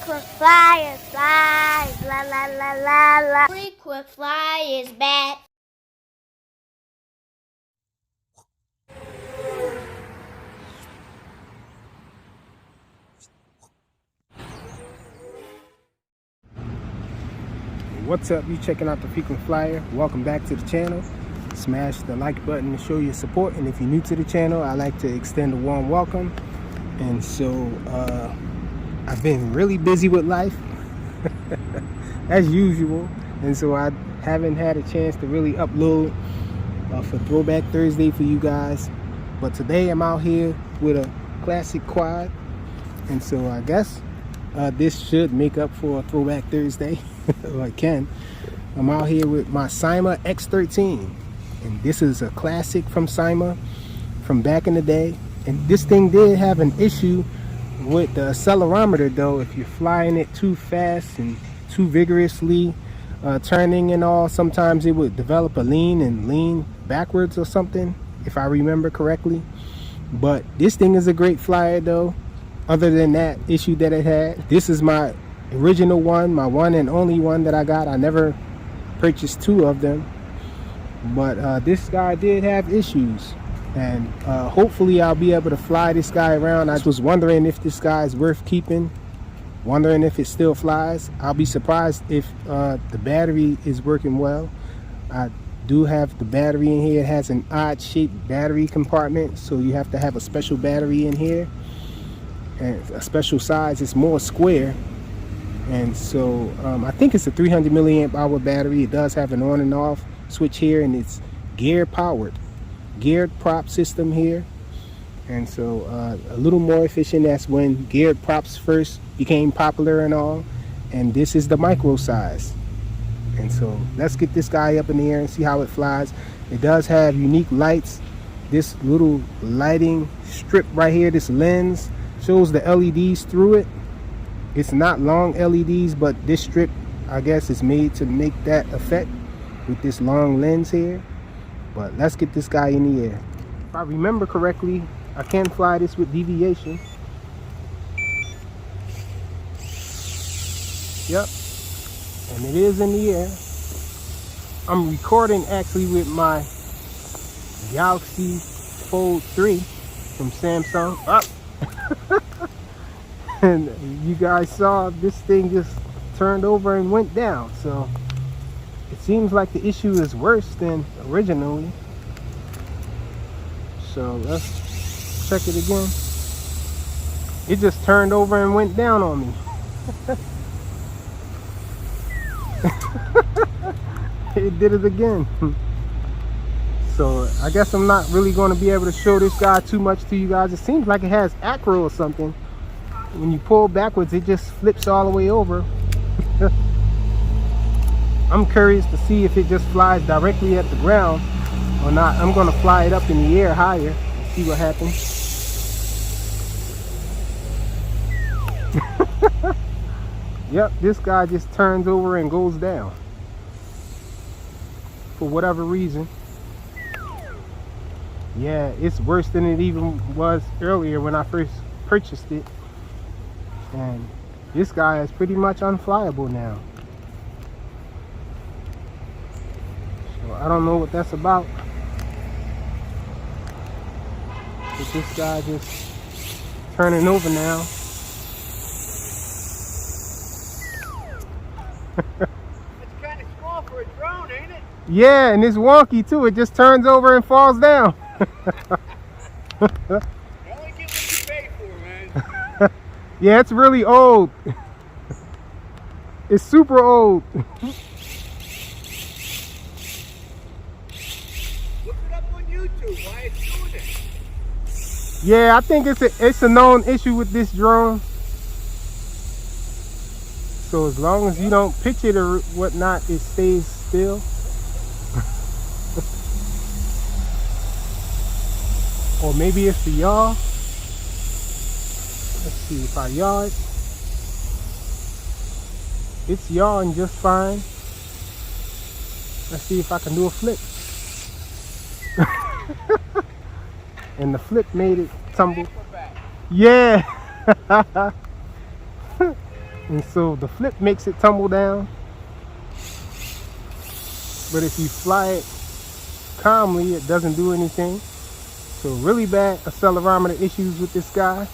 Frequent flyers, flies, la la la la la. Frequent flyers back. What's up? You checking out the Frequent Flyer. Welcome back to the channel. Smash the like button to show your support, and if you're new to the channel, I like to extend a warm welcome. And so I've been really busy with life as usual, and so I haven't had a chance to really upload for Throwback Thursday for you guys. But today I'm out here with a classic quad, and so I guess this should make up for a Throwback Thursday. Or it can. I'm out here with my Syma X13, and this is a classic from Syma from back in the day. And this thing did have an issue with the accelerometer though. If you're flying it too fast and too vigorously, turning and all, sometimes it would develop a lean and lean backwards or something, if I remember correctly. But this thing is a great flyer though, other than that issue that it had. This is my original one, my one and only one that I got. I never purchased two of them, but this guy did have issues, and hopefully I'll be able to fly this guy around. I was wondering if this guy is worth keeping, wondering if it still flies. I'll be surprised if the battery is working well. I do have the battery in here. It has an odd shaped battery compartment, so you have to have a special battery in here, and a special size. It's more square. And so I think it's a 300 milliamp hour battery. It does have an on and off switch here, and it's geared prop system here. And so a little more efficient. That's when geared props first became popular and all. And this is the micro size. And so let's get this guy up in the air and see how it flies. It does have unique lights. This little lighting strip right here, this lens, shows the LEDs through it. It's not long LEDs, but this strip, I guess, is made to make that effect with this long lens here. But let's get this guy in the air. If I remember correctly, I can fly this with deviation. Yep, and it is in the air. I'm recording actually with my Galaxy Fold 3 from Samsung. Up. And you guys saw this thing just turned over and went down, so it seems like the issue is worse than originally. So let's check it again. It just turned over and went down on me. It did it again. So I guess I'm not really going to be able to show this guy too much to you guys. It seems like it has acro or something. When you pull backwards, it just flips all the way over. I'm curious to see if it just flies directly at the ground or not. I'm going to fly it up in the air higher and see what happens. Yep, this guy just turns over and goes down for whatever reason. Yeah, it's worse than it even was earlier when I first purchased it. And this guy is pretty much unflyable now. So I don't know what that's about. But this guy just turning over now. It's kind of small for a drone, ain't it? Yeah, and it's wonky too. It just turns over and falls down. I only get what you pay for, man. Yeah, it's really old. It's super old. Look it up on YouTube. Why it's doing it? Yeah, I think it's a known issue with this drone. So as long as you don't pitch it or whatnot, it stays still. Or maybe it's the yaw. Let's see if I yaw it. It's yawing just fine. Let's see if I can do a flip. And the flip made it tumble. Yeah. And so the flip makes it tumble down. But if you fly it calmly, it doesn't do anything. So really bad accelerometer issues with this guy.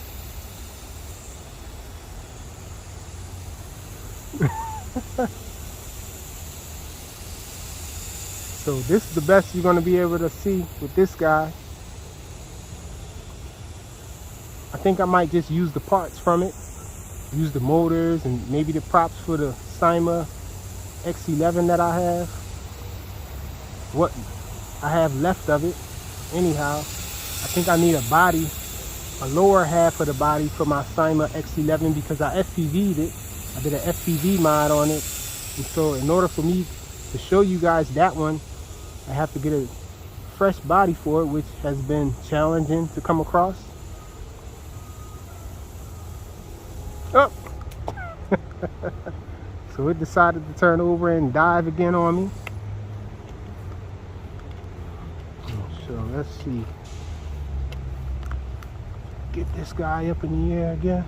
So this is the best you're going to be able to see with this guy. I think I might just use the parts from it. Use the motors and maybe the props for the Syma X13 that I have. What I have left of it. Anyhow, I think I need a body, a lower half of the body for my Syma X13 because I FPV'd it. I did an FPV mod on it. And so in order for me to show you guys that one, I have to get a fresh body for it, which has been challenging to come across. Oh. So it decided to turn over and dive again on me. So let's see. Get this guy up in the air again.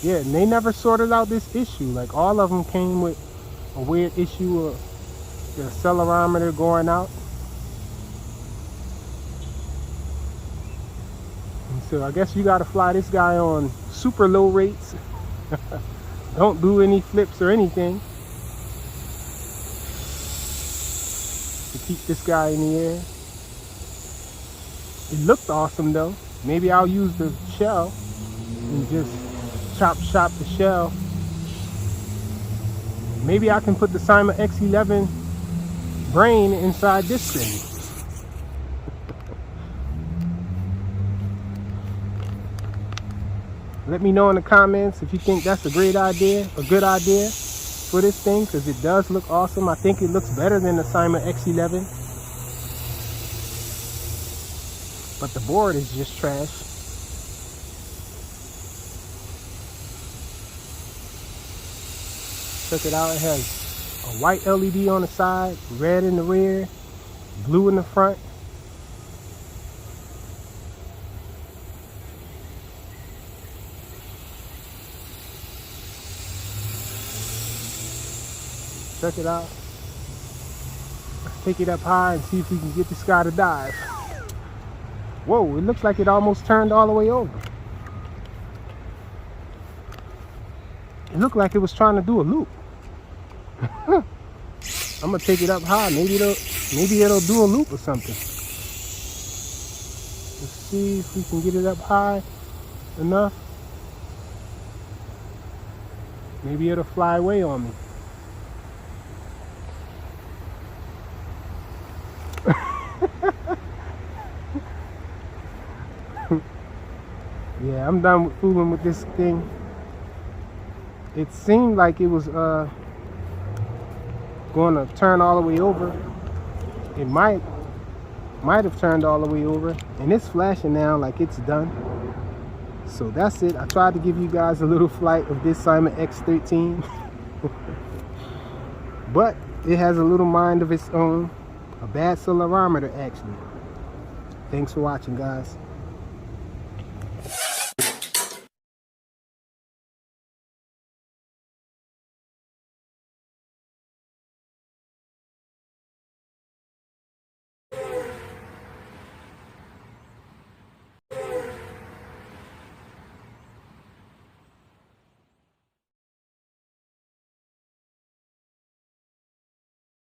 Yeah, and they never sorted out this issue. Like all of them came with a weird issue of the accelerometer going out. And so I guess you gotta fly this guy on super low rates. Don't do any flips or anything to keep this guy in the air. It looked awesome though. Maybe I'll use the shell and just chop the shell. Maybe I can put the Syma X13 brain inside this thing. Let me know in the comments if you think that's a great idea, a good idea for this thing, because it does look awesome. I think it looks better than the Syma X13. But the board is just trash. Check it out, it has a white LED on the side, red in the rear, blue in the front. Check it out. Let's take it up high and see if we can get this guy to dive. Whoa, it looks like it almost turned all the way over. It looked like it was trying to do a loop. I'm gonna take it up high. Maybe it'll do a loop or something. Let's see if we can get it up high enough. Maybe it'll fly away on me. Yeah, I'm done with fooling with this thing. It seemed like it was going to turn all the way over. It might have turned all the way over, and it's flashing now like it's done. So that's it. I tried to give you guys a little flight of this Syma X13. But it has a little mind of its own. A bad accelerometer actually. Thanks for watching, guys.